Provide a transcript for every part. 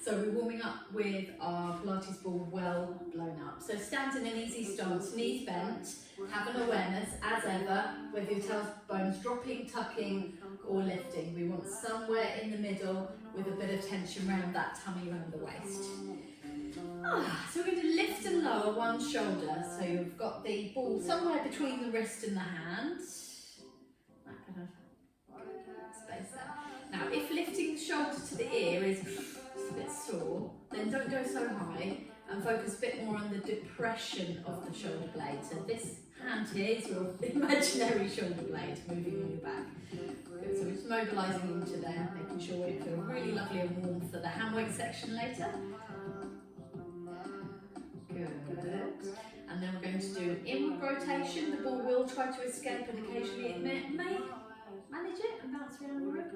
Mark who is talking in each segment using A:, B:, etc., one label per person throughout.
A: So we're warming up with our Pilates ball well blown up. So stand in an easy stance, knees bent, have an awareness as ever, whether your tailbone's dropping, tucking or lifting. We want somewhere in the middle with a bit of tension around that tummy, around the waist. So we're going to lift and lower one shoulder. So you've got the ball somewhere between the wrist and the hand. That kind of space there. Now if lifting the shoulder to the ear is a bit sore, then don't go so high and focus a bit more on the depression of the shoulder blade. So this hand here is your imaginary shoulder blade moving on your back. Good, so we're just mobilising into there, making sure we feel really lovely and warm for the hand weight section later. Good. And then we're going to do an inward rotation. The ball will try to escape and occasionally it may manage it and bounce around the room.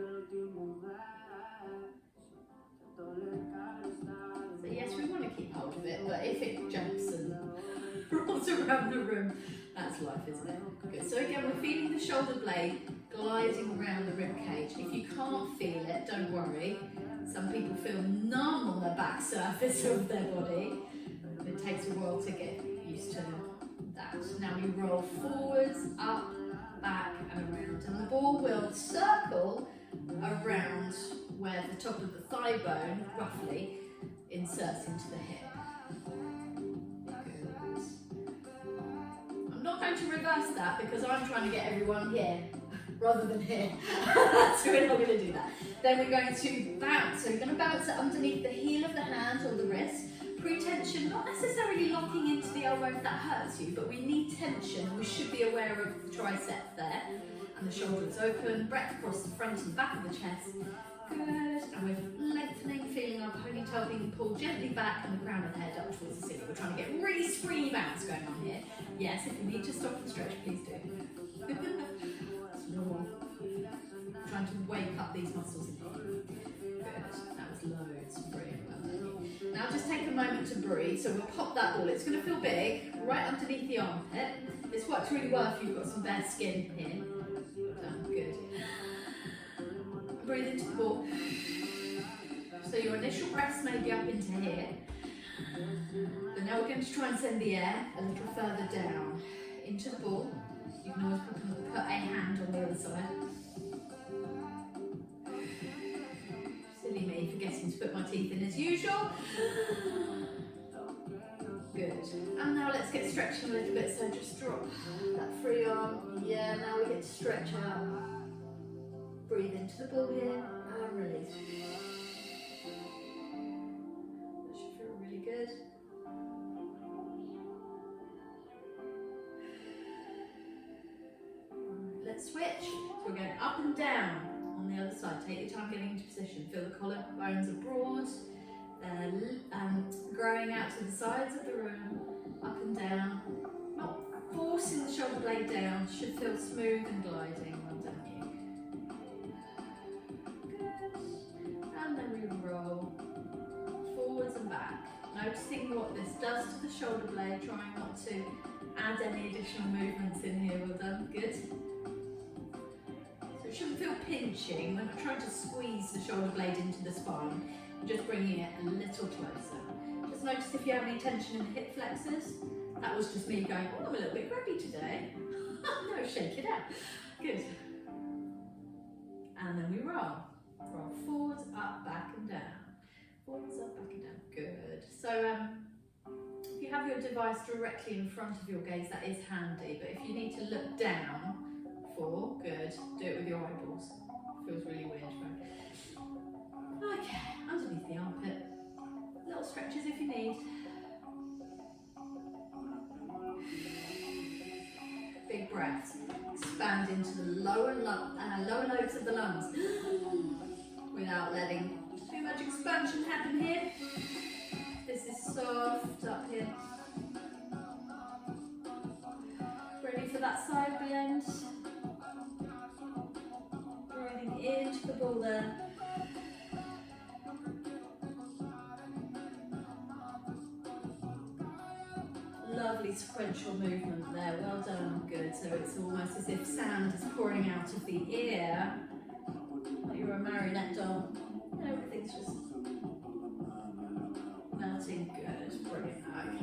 A: So yes, we want to keep hold of it, but if it jumps and rolls around the room, that's life, isn't it? Good. So again, we're feeling the shoulder blade gliding around the rib cage. If you can't feel it, don't worry. Some people feel numb on the back surface of their body. It takes a while to get used to that. Now we roll forwards, up, back and around. And the ball will circle around where the top of the thigh bone, roughly, inserts into the hip. Good. I'm not going to reverse that because I'm trying to get everyone here rather than here. So we're not going to do that. Then we're going to bounce. So we're going to bounce it underneath the heel of the hand or the wrist. Pre-tension, not necessarily locking into the elbow if that hurts you, but we need tension. We should be aware of the tricep there. And the shoulders open, breath across the front and back of the chest. Good, and we're lengthening, feeling our ponytail being pulled gently back and the crown of the head up towards the ceiling. We're trying to get really springy bounce going on here. Yes, if you need to stop and stretch, please do. It's normal. I'm trying to wake up these muscles. Good, that was loads. Brilliant. Now just take a moment to breathe. So we'll pop that ball. It's going to feel big, right underneath the armpit. This works really well if you've got some bare skin here. Done, good. Breathe into the ball. So your initial breaths may be up into here. But now we're going to try and send the air a little further down into the ball. You can always put a hand on the other side. Silly me, forgetting to put my teeth in as usual. Good. And now let's get stretching a little bit. So just drop that free arm. Yeah, now we get to stretch out. Breathe into the ball here and release. That should feel really good. Right, let's switch. So we're going up and down on the other side. Take your time getting into position. Feel the collarbones are broad. Growing out to the sides of the room, up and down. Not forcing the shoulder blade down. Should feel smooth and gliding. Well done you. And then we roll forwards and back. Noticing what this does to the shoulder blade, trying not to add any additional movements in here. Well done, good. So it shouldn't feel pinching. We're not trying to squeeze the shoulder blade into the spine, just bringing it a little closer. Just notice if you have any tension in the hip flexors. That was just me going, oh, I'm a little bit grabby today. No, shake it out. Good. And then we roll. Roll forwards, up, back and down. Forwards, up, back and down. Good. So if you have your device directly in front of your gaze, that is handy. But if you need to look down for, good, do it with your eyeballs. Feels really weird, right? Okay, underneath the armpit. Little stretches if you need. Big breaths. Expand into the lower lobes of the lungs without letting too much expansion happen here. This is soft up here. Ready for that side bend. Breathing into the ball there. Lovely sequential movement there, well done, good. So it's almost as if sand is pouring out of the ear. Like you're a marionette doll. Everything's just bouncing. Good, brilliant.